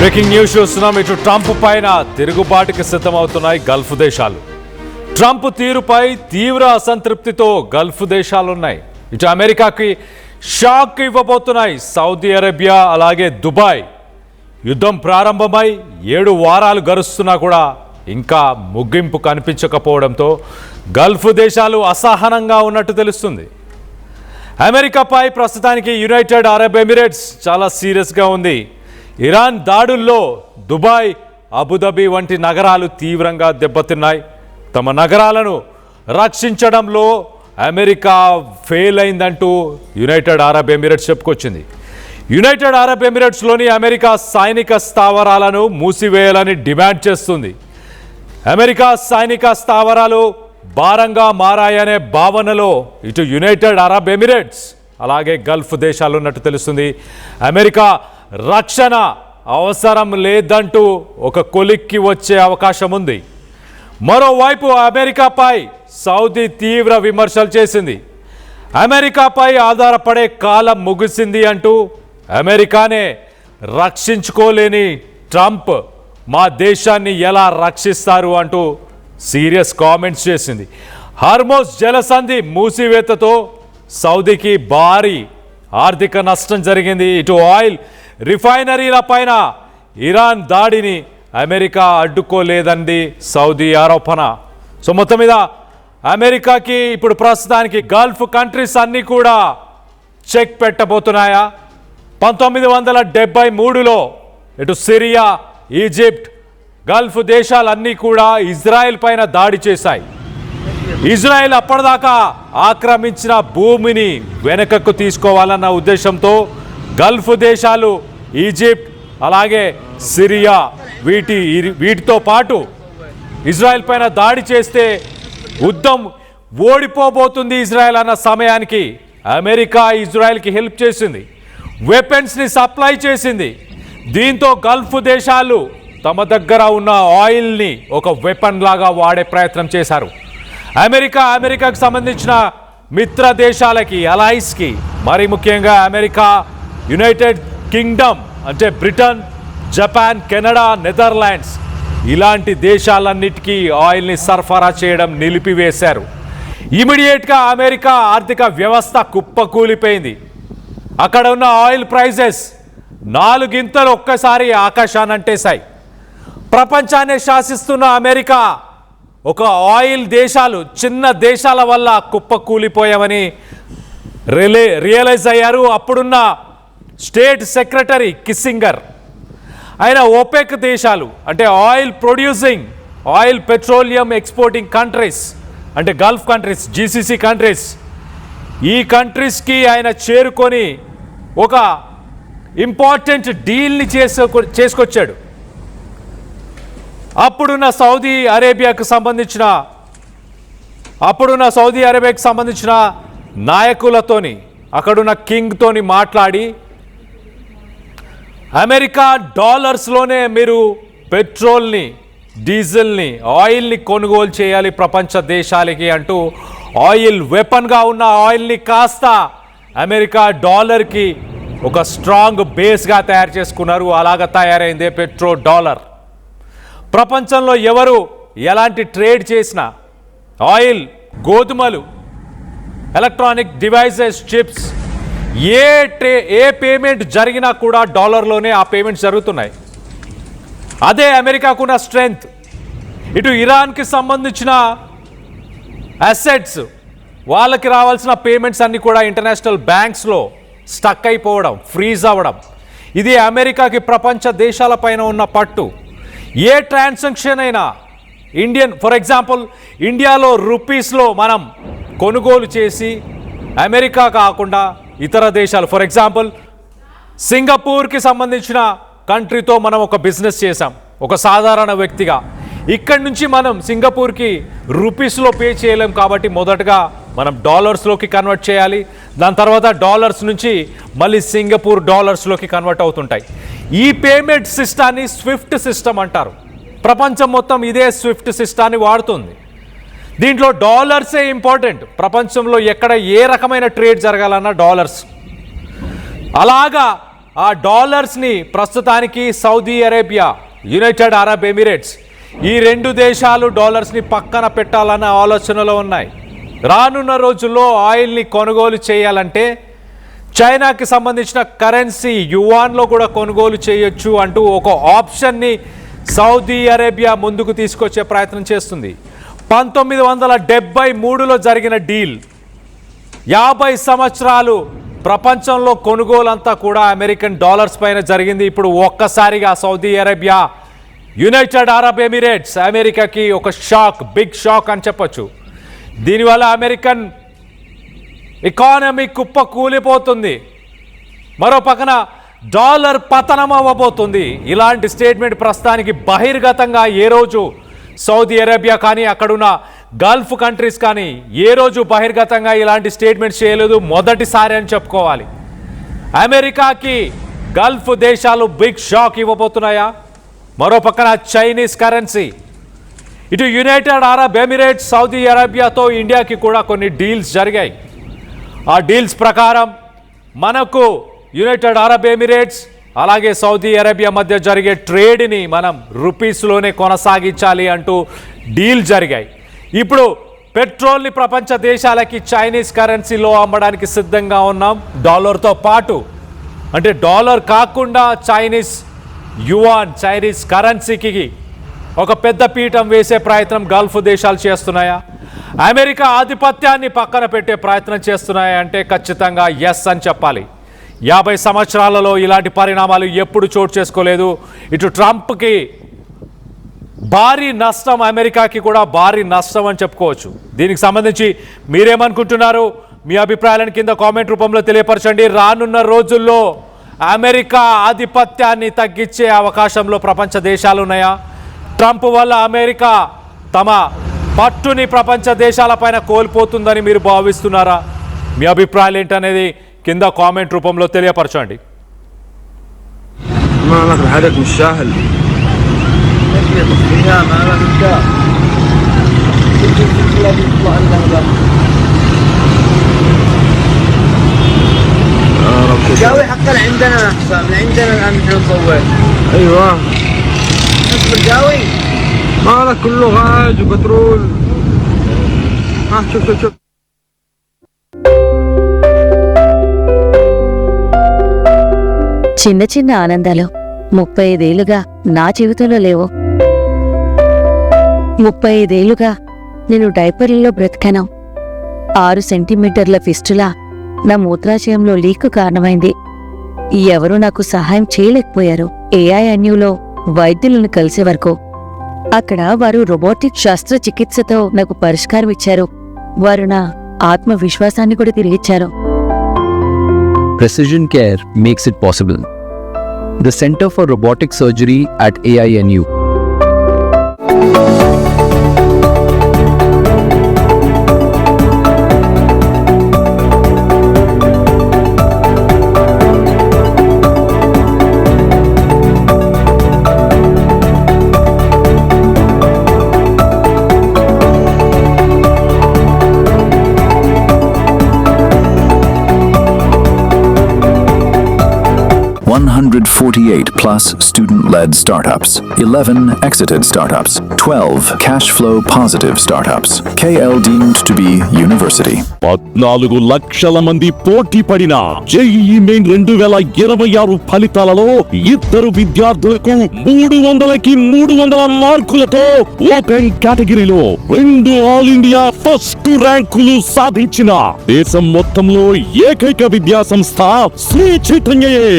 Breaking news చూస్తున్నాం. ఇటు Trump పైన తిరుగుబాటుకి సిద్ధమవుతున్నాయి గల్ఫ్ దేశాలు. ట్రంప్ తీరుపై తీవ్ర అసంతృప్తితో గల్ఫ్ దేశాలున్నాయి. ఇటు అమెరికాకి షాక్ ఇవ్వబోతున్నాయి సౌదీ అరేబియా, అలాగే దుబాయ్. యుద్ధం ప్రారంభమై 7 వారాలు గడుస్తున్నా కూడా ఇంకా ముగింపు కనిపించకపోవడంతో గల్ఫ్ దేశాలు అసహనంగా ఉన్నట్టు తెలుస్తుంది. అమెరికాపై ప్రస్తుతానికి యునైటెడ్ అరబ్ ఎమిరేట్స్ చాలా సీరియస్గా ఉంది. ఇరాన్ దాడుల్లో దుబాయ్, అబుదాబి వంటి నగరాలు తీవ్రంగా దెబ్బతిన్నాయి. తమ నగరాలను రక్షించడంలో అమెరికా ఫెయిల్ అయిందంటూ యునైటెడ్ అరబ్ ఎమిరేట్స్ చెప్పుకొచ్చింది. యునైటెడ్ అరబ్ ఎమిరేట్స్లోని అమెరికా సైనిక స్థావరాలను మూసివేయాలని డిమాండ్ చేస్తుంది. అమెరికా సైనిక స్థావరాలు భారంగా మారాయనే భావనలో ఇటు యునైటెడ్ అరబ్ ఎమిరేట్స్ అలాగే గల్ఫ్ దేశాలు ఉన్నట్టు తెలుస్తుంది. అమెరికా రక్షణ అవసరం లేదంటూ ఒక కొలిక్కి వచ్చే అవకాశం ఉంది. మరోవైపు అమెరికాపై సౌదీ తీవ్ర విమర్శలు చేసింది. అమెరికాపై ఆధారపడే కాలం ముగిసింది అంటూ అమెరికానే రక్షించుకోలేని ట్రంప్ మా దేశాన్ని ఎలా రక్షిస్తారు అంటూ సీరియస్ కామెంట్స్ చేసింది. హార్మోజ్ జలసంధి మూసివేతతో సౌదీకి భారీ ఆర్థిక నష్టం జరిగింది. ఇటు ఆయిల్ రిఫైనరీల పైన ఇరాన్ దాడిని అమెరికా అడ్డుకోలేదంది సౌదీ ఆరోపణ. సో మొత్తం మీద అమెరికాకి ఇప్పుడు ప్రస్తుతానికి గల్ఫ్ కంట్రీస్ అన్నీ కూడా చెక్ పెట్టబోతున్నాయా? 1973లో ఇటు సిరియా, ఈజిప్ట్, గల్ఫ్ దేశాలన్నీ కూడా ఇజ్రాయెల్ పైన దాడి చేశాయి. ఇజ్రాయెల్ అప్పటిదాకా ఆక్రమించిన భూమిని వెనకకు తీసుకోవాలన్న ఉద్దేశంతో గల్ఫ్ దేశాలు, ఈజిప్ట్ అలాగే సిరియా వీటితో పాటు ఇజ్రాయెల్ పైన దాడి చేస్తే యుద్ధం ఓడిపోబోతుంది ఇజ్రాయెల్ అన్న సమయానికి అమెరికా ఇజ్రాయెల్కి హెల్ప్ చేసింది, వెపన్స్ని సప్లై చేసింది. దీంతో గల్ఫ్ దేశాలు తమ దగ్గర ఉన్న ఆయిల్ని ఒక వెపన్ లాగా వాడే ప్రయత్నం చేశారు. అమెరికాకు సంబంధించిన మిత్ర దేశాలకి, అలైస్కి, మరి ముఖ్యంగా అమెరికా, యునైటెడ్ కింగ్డమ్ అంటే బ్రిటన్, జపాన్, కెనడా, నెదర్లాండ్స్ ఇలాంటి దేశాలన్నిటికీ ఆయిల్ని సరఫరా చేయడం నిలిపివేశారు. ఇమీడియట్గా అమెరికా ఆర్థిక వ్యవస్థ కుప్పకూలిపోయింది. అక్కడ ఉన్న ఆయిల్ ప్రైజెస్ 4 గింతలు ఒక్కసారి ఆకాశాన్ని అంటేశాయి. ప్రపంచాన్ని శాసిస్తున్న అమెరికా ఒక ఆయిల్ దేశాలు, చిన్న దేశాల వల్ల కుప్పకూలిపోయామని రియలైజ్ అయ్యారు. అప్పుడున్న స్టేట్ సెక్రటరీ కిస్సింగర్ ఆయన ఓపెక్ దేశాలు అంటే oil producing, oil petroleum exporting countries అంటే గల్ఫ్ కంట్రీస్, జీసీసీ కంట్రీస్, ఈ కంట్రీస్కి ఆయన చేరుకొని ఒక ఇంపార్టెంట్ డీల్ని చేసుకొచ్చాడు. అప్పుడున్న సౌదీ అరేబియాకు సంబంధించిన నాయకులతోని, అక్కడున్న కింగ్తోని మాట్లాడి అమెరికా డాలర్స్లోనే మీరు పెట్రోల్ని, డీజిల్ని, ఆయిల్ని కొనుగోలు చేయాలి ప్రపంచ దేశాలకి అంటూ ఆయిల్ వెపన్గా ఉన్న ఆయిల్ని కాస్త అమెరికా డాలర్కి ఒక స్ట్రాంగ్ బేస్గా తయారు చేసుకున్నారు. అలాగా తయారైందే పెట్రో డాలర్. ప్రపంచంలో ఎవరు ఎలాంటి ట్రేడ్ చేసినా ఆయిల్, గోధుమలు, ఎలక్ట్రానిక్ డివైజెస్, చిప్స్ ఏ పేమెంట్ జరిగినా కూడా డాలర్లోనే ఆ పేమెంట్స్ జరుగుతున్నాయి. అదే అమెరికాకున్న స్ట్రెంగ్త్. ఇటు ఇరాన్కి సంబంధించిన అసెట్స్, వాళ్ళకి రావాల్సిన పేమెంట్స్ అన్నీ కూడా ఇంటర్నేషనల్ బ్యాంక్స్లో స్టక్ అయిపోవడం, ఫ్రీజ్ అవ్వడం, ఇది అమెరికాకి ప్రపంచ దేశాలపైన ఉన్న పట్టు. ఏ ట్రాన్సాక్షన్ అయినా ఫర్ ఎగ్జాంపుల్ ఇండియాలో రూపీస్లో మనం కొనుగోలు చేసి అమెరికా కాకుండా ఇతర దేశాలు, ఫర్ ఎగ్జాంపుల్ సింగపూర్కి సంబంధించిన కంట్రీతో మనం ఒక బిజినెస్ చేసాం ఒక సాధారణ వ్యక్తిగా. ఇక్కడి నుంచి మనం సింగపూర్కి రూపీస్లో పే చేయలేం కాబట్టి మొదటగా మనం డాలర్స్లోకి కన్వర్ట్ చేయాలి. దాని తర్వాత డాలర్స్ నుంచి మళ్ళీ సింగపూర్ డాలర్స్లోకి కన్వర్ట్ అవుతుంటాయి. ఈ పేమెంట్ సిస్టాన్ని స్విఫ్ట్ సిస్టమ్ అంటారు. ప్రపంచం మొత్తం ఇదే స్విఫ్ట్ సిస్టాన్ని వాడుతుంది. దీంట్లో డాలర్సే ఇంపార్టెంట్. ప్రపంచంలో ఎక్కడ ఏ రకమైన ట్రేడ్ జరగాలన్నా డాలర్స్. అలాగా ఆ డాలర్స్ని ప్రస్తుతానికి Saudi Arabia, United Arab Emirates ఈ రెండు దేశాలు డాలర్స్ని పక్కన పెట్టాలన్న ఆలోచనలో ఉన్నాయి. రానున్న రోజుల్లో ఆయిల్ని కొనుగోలు చేయాలంటే చైనాకి సంబంధించిన కరెన్సీ యువాన్లో కూడా కొనుగోలు చేయొచ్చు అంటూ ఒక ఆప్షన్ని సౌదీ అరేబియా ముందుకు తీసుకొచ్చే ప్రయత్నం చేస్తుంది. 1973లో జరిగిన డీల్ 50 సంవత్సరాలు ప్రపంచంలో కొనుగోలంతా కూడా అమెరికన్ డాలర్స్ పైన జరిగింది. ఇప్పుడు ఒక్కసారిగా Saudi Arabia, United Arab Emirates అమెరికాకి ఒక షాక్, బిగ్ షాక్ అని చెప్పొచ్చు. దీనివల్ల అమెరికన్ ఎకానమీ కుప్ప కూలిపోతుంది. మరో పక్కన డాలర్ పతనం అవ్వబోతుంది. ఇలాంటి స్టేట్మెంట్ ప్రస్తుతానికి బహిర్గతంగా ఏ రోజు సౌదీ అరేబియా కానీ అక్కడున్న గల్ఫ్ కంట్రీస్ కానీ ఏ రోజు బహిర్గతంగా ఇలాంటి స్టేట్మెంట్స్ చేయలేదు. మొదటిసారి అని చెప్పుకోవాలి. అమెరికాకి గల్ఫ్ దేశాలు బిగ్ షాక్ ఇవ్వబోతున్నాయా? మరో పక్కన చైనీస్ కరెన్సీ, ఇటు యునైటెడ్ అరబ్ ఎమిరేట్స్, సౌదీ అరేబియాతో ఇండియాకి కూడా కొన్ని డీల్స్ జరిగాయి. ఆ డీల్స్ ప్రకారం మనకు యునైటెడ్ అరబ్ ఎమిరేట్స్ అలాగే సౌదీ అరేబియా మధ్య జరిగే ట్రేడ్ని మనం రూపీస్లోనే కొనసాగించాలి అంటూ డీల్ జరిగాయి. ఇప్పుడు పెట్రోల్ని ప్రపంచ దేశాలకి చైనీస్ కరెన్సీలో అమ్మడానికి సిద్ధంగా ఉన్నాం. డాలర్తో పాటు, అంటే డాలర్ కాకుండా చైనీస్ యువాన్, చైనీస్ కరెన్సీకి ఒక పెద్ద పీఠం వేసే ప్రయత్నం గల్ఫ్ దేశాలు చేస్తున్నాయా? అమెరికా ఆధిపత్యాన్ని పక్కన పెట్టే ప్రయత్నం చేస్తున్నాయా అంటే ఖచ్చితంగా ఎస్ అని చెప్పాలి. 50 సంవత్సరాలలో ఇలాంటి పరిణామాలు ఎప్పుడు చోటు చేసుకోలేదు. ఇటు ట్రంప్కి భారీ నష్టం, అమెరికాకి కూడా భారీ నష్టం అని చెప్పుకోవచ్చు. దీనికి సంబంధించి మీరేమనుకుంటున్నారు? మీ అభిప్రాయాలను కింద కామెంట్ రూపంలో తెలియపరచండి. రానున్న రోజుల్లో అమెరికా ఆధిపత్యాన్ని తగ్గించే అవకాశంలో ప్రపంచ దేశాలు ఉన్నాయా? ట్రంప్ వల్ల అమెరికా తమ పట్టుని ప్రపంచ దేశాలపైన కోల్పోతుందని మీరు భావిస్తున్నారా? మీ అభిప్రాయాలు ఏంటనేది కింద కామెంట్ రూపంలో తెలియపరచండి. جاوي حقا عندنا احسن من عندنا الان نحن نصور. ايوه نصب الجاوي ما لك كله غاز وبترول. ها شوف చిన్న చిన్న ఆనందాలు 35 ఏళ్లుగా నా జీవితంలో లేవు. 35 ఏళ్లుగా నేను డైపర్లలో బ్రతికాను. 6 సెంటీమీటర్ల ఫిస్టులా నా మూత్రాశయంలో లీకు కారణమైంది. ఎవరూ నాకు సహాయం చేయలేకపోయారు. AINUలో వైద్యులను కలిసే వరకు. అక్కడ వారు రోబోటిక్ శస్త్రచికిత్సతో నాకు పరిష్కారం ఇచ్చారు. వారు నా ఆత్మవిశ్వాసాన్ని కూడా తిరిగిచ్చారు. Precision Care makes it possible. The Center for Robotic Surgery at AINU. +148 student-led startups, 11 exited startups, 12 cash flow positive startups. KL deemed to be university. 14 లక్షల మంది పోటీ పడిన JEE మెయిన్ 2026 ఫలితాలలో ఇద్దరు విద్యార్థులకు 300కి 300 మార్కులతో ఓపెన్ కేటగిరీలో 2 ఆల్ ఇండియా ఫస్ట్ ర్యాంకులు సాధించిన దేశం మొత్తంలో ఏకైక విద్యా సంస్థ శ్రీ చైతన్యయే.